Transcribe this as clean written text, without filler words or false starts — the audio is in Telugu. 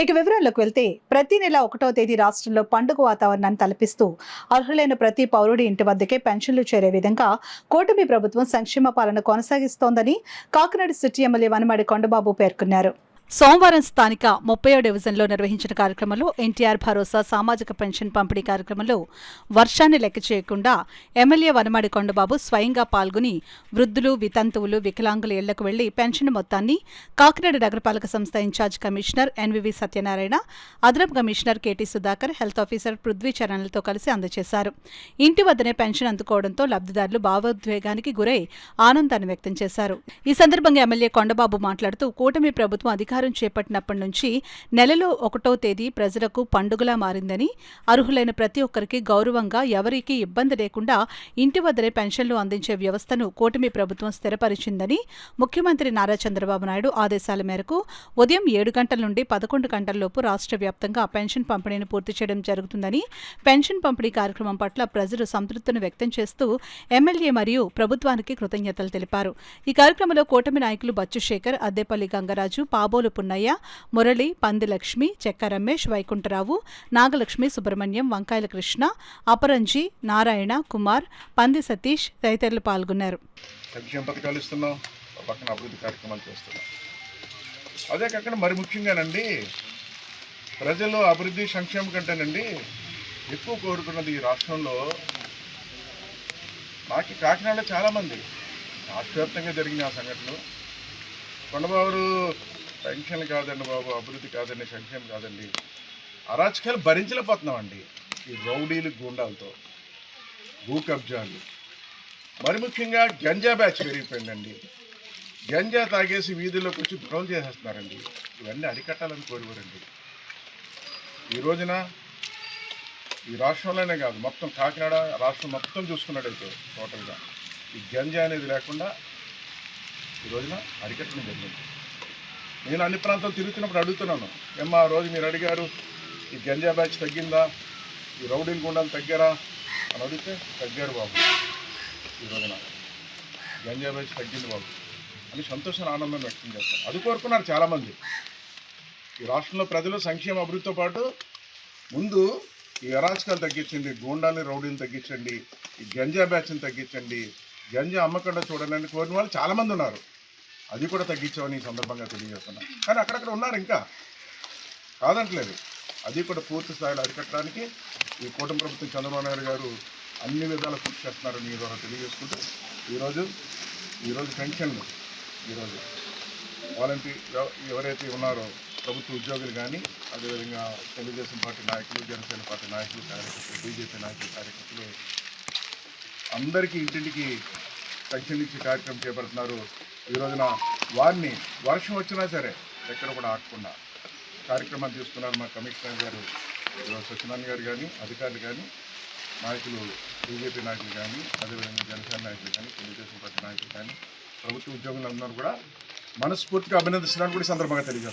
ఇక వివరాల్లోకి వెళ్తే ప్రతి నెల 1వ తేదీ రాష్ట్రంలో పండుగ వాతావరణాన్ని తలపిస్తూ అర్హులైన ప్రతి పౌరుడి ఇంటి వద్దకే పెన్షన్లు చేరే విధంగా కూటమి ప్రభుత్వం సంక్షేమ పాలన కొనసాగిస్తోందని కాకినాడ సిటీ ఎమ్మెల్యే వనమాడి కొండబాబు పేర్కొన్నారు. సోమవారం స్థానిక 30వ డివిజన్లో నిర్వహించిన కార్యక్రమంలో ఎన్టీఆర్ భరోసా సామాజిక పెన్షన్ పంపిణీ కార్యక్రమంలో వర్షాన్ని లెక్క చేయకుండా ఎమ్మెల్యే వనమాడి కొండబాబు స్వయంగా పాల్గొని వృద్ధులు, వితంతువులు, వికలాంగుల ఇళ్లకు వెళ్లి పెన్షన్ మొత్తాన్ని కాకినాడ నగరపాలక సంస్థ ఇన్ఛార్జ్ కమిషనర్ ఎన్వివి సత్యనారాయణ, అదనపు commissioner K T Sudhakar, health officer పృథ్వీచరణ్లతో కలిసి అందజేశారు. ఇంటి వద్దనే పెన్షన్ అందుకోవడంతో లబ్ధిదారులు భావోద్వేగానికి గురై ఆనందాన్ని వ్యక్తం చేశారు. ఈ సందర్భంగా ఎమ్మెల్యే కొండబాబు మాట్లాడుతూ కూటమి ప్రభుత్వం అధికారం చేపట్టినప్పటి నుంచి నెలలో 1వ తేదీ ప్రజలకు పండుగలా మారిందని, అర్హులైన ప్రతి ఒక్కరికి గౌరవంగా ఎవరికీ ఇబ్బంది లేకుండా ఇంటి వద్దనే పెన్షన్లు అందించే వ్యవస్థను కూటమి ప్రభుత్వం స్థిరపరిచిందని, ముఖ్యమంత్రి నారా చంద్రబాబు నాయుడు ఆదేశాల మేరకు ఉదయం 7 గంటల నుండి 11 గంటలలోపు రాష్ట్ర వ్యాప్తంగా పెన్షన్ పంపిణీని పూర్తి చేయడం జరుగుతుందని, పెన్షన్ పంపిణీ కార్యక్రమం పట్ల ప్రజలు సంతృప్తిని వ్యక్తం చేస్తూ ఎమ్మెల్యే మరియు ప్రభుత్వానికి కృతజ్ఞతలు తెలిపారు. ఈ కార్యక్రమంలో కూటమి నాయకులు బచ్చు శేఖర్, అద్దేపల్లి గంగరాజు, పాబోలు పున్నయ్య, మురళి, పంది లక్ష్మి, చెక్క రమేష్, వైకుంఠరావు, నాగలక్ష్మి, సుబ్రహ్మణ్యం, వంకాయల కృష్ణ, అపరంజి, నారాయణ, కుమార్, పంది సతీష్ తదితరులు పాల్గొన్నారు. సంక్షేమ పథకాలు ఇస్తున్నాం, పక్కన అభివృద్ధి కార్యక్రమాలు చేస్తున్నాం. అదే కాకుండా మరి ముఖ్యంగానండి ప్రజలు అభివృద్ధి సంక్షేమం కంటేనండి ఎక్కువ కోరుకున్నది ఈ రాష్ట్రంలో. నాకు కాకినాడలో చాలామంది రాష్ట్ర వ్యాప్తంగా జరిగిన ఆ సంఘటనలు, కొండబాబు పెన్షన్లు కాదండి బాబు, అభివృద్ధి కాదండి, సంక్షేమం కాదండి, అరాచకాలు భరించలేకపోతున్నామండి. ఈ రౌడీలు, గూండాలతో భూ కబ్జాలు, మరి ముఖ్యంగా గంజా బ్యాచ్ పెరిగిపోయిందండి. గంజా తాగేసి వీధుల్లోకి వచ్చి బ్రోల్ చేసేస్తున్నారండి. ఇవన్నీ అరికట్టాలని కోరుకోరండి. ఈ రోజున ఈ రాష్ట్రంలోనే కాదు, మొత్తం కాకినాడ రాష్ట్రం మొత్తం చూసుకున్నట్టయితే టోటల్గా ఈ గంజా అనేది లేకుండా ఈ రోజున అరికట్టడం జరిగింది. నేను అన్ని ప్రాంతాలు తిరుగుతున్నప్పుడు అడుగుతున్నాను, ఏమ్మా ఆ రోజు మీరు అడిగారు ఈ గంజా బ్యాచ్ తగ్గిందా, ఈ రౌడీలు గుండాలు తగ్గారా అని అడిగితే తగ్గారు బాబు, ఈ రోజున గంజా బ్యాచ్ తగ్గింది బాబు అని సంతోషం, ఆనందం వ్యక్తం చేస్తారు. అది కోరుకున్నారు చాలామంది. ఈ రాష్ట్రంలో ప్రజలు సంక్షేమ అభివృద్ధితో పాటు ముందు ఈ అరాచకాలు తగ్గించండి, గూండాలని, రౌడీని తగ్గించండి, ఈ గంజా బ్యాచ్ని తగ్గించండి, గంజా అమ్మకుండా చూడండి కోరిన వాళ్ళు చాలామంది ఉన్నారు. అది కూడా తగ్గించామని ఈ సందర్భంగా తెలియజేస్తున్నాను. కానీ అక్కడక్కడ ఉన్నారు, ఇంకా కాదంటలేదు. అది కూడా పూర్తి స్థాయిలో అరికట్టడానికి ఈ కూటమి ప్రభుత్వం చంద్రబాబు నాయుడు గారు అన్ని విధాలు కృషి చేస్తున్నారని ఈ ద్వారా తెలియజేసుకుంటూ ఈరోజు పెన్షన్లు, ఈరోజు వాలంటీర్ ఎవరైతే ఉన్నారో ప్రభుత్వ ఉద్యోగులు కానీ, అదేవిధంగా తెలుగుదేశం పార్టీ నాయకులు, జనసేన పార్టీ నాయకులు, కార్యకర్తలు, బీజేపీ నాయకులు, కార్యకర్తలు అందరికీ ఇంటింటికి పెన్షన్ ఇచ్చే కార్యక్రమం చేపడుతున్నారు. ఈ రోజున వారిని వర్షం వచ్చినా సరే ఎక్కడ కూడా ఆగకుండా కార్యక్రమాలు తీసుకున్నారు. మా కమిషనర్ గారు సత్యనారాయణ గారు కానీ, అధికారులు కానీ, నాయకులు, బీజేపీ నాయకులు కానీ, అదేవిధంగా జనసేన నాయకులు కానీ, తెలుగుదేశం పార్టీ నాయకులు కానీ, ప్రభుత్వ ఉద్యోగులు అందరూ కూడా మనస్ఫూర్తిగా అభినందిస్తున్నారని కూడా ఈ సందర్భంగా తెలియజేస్తున్నారు.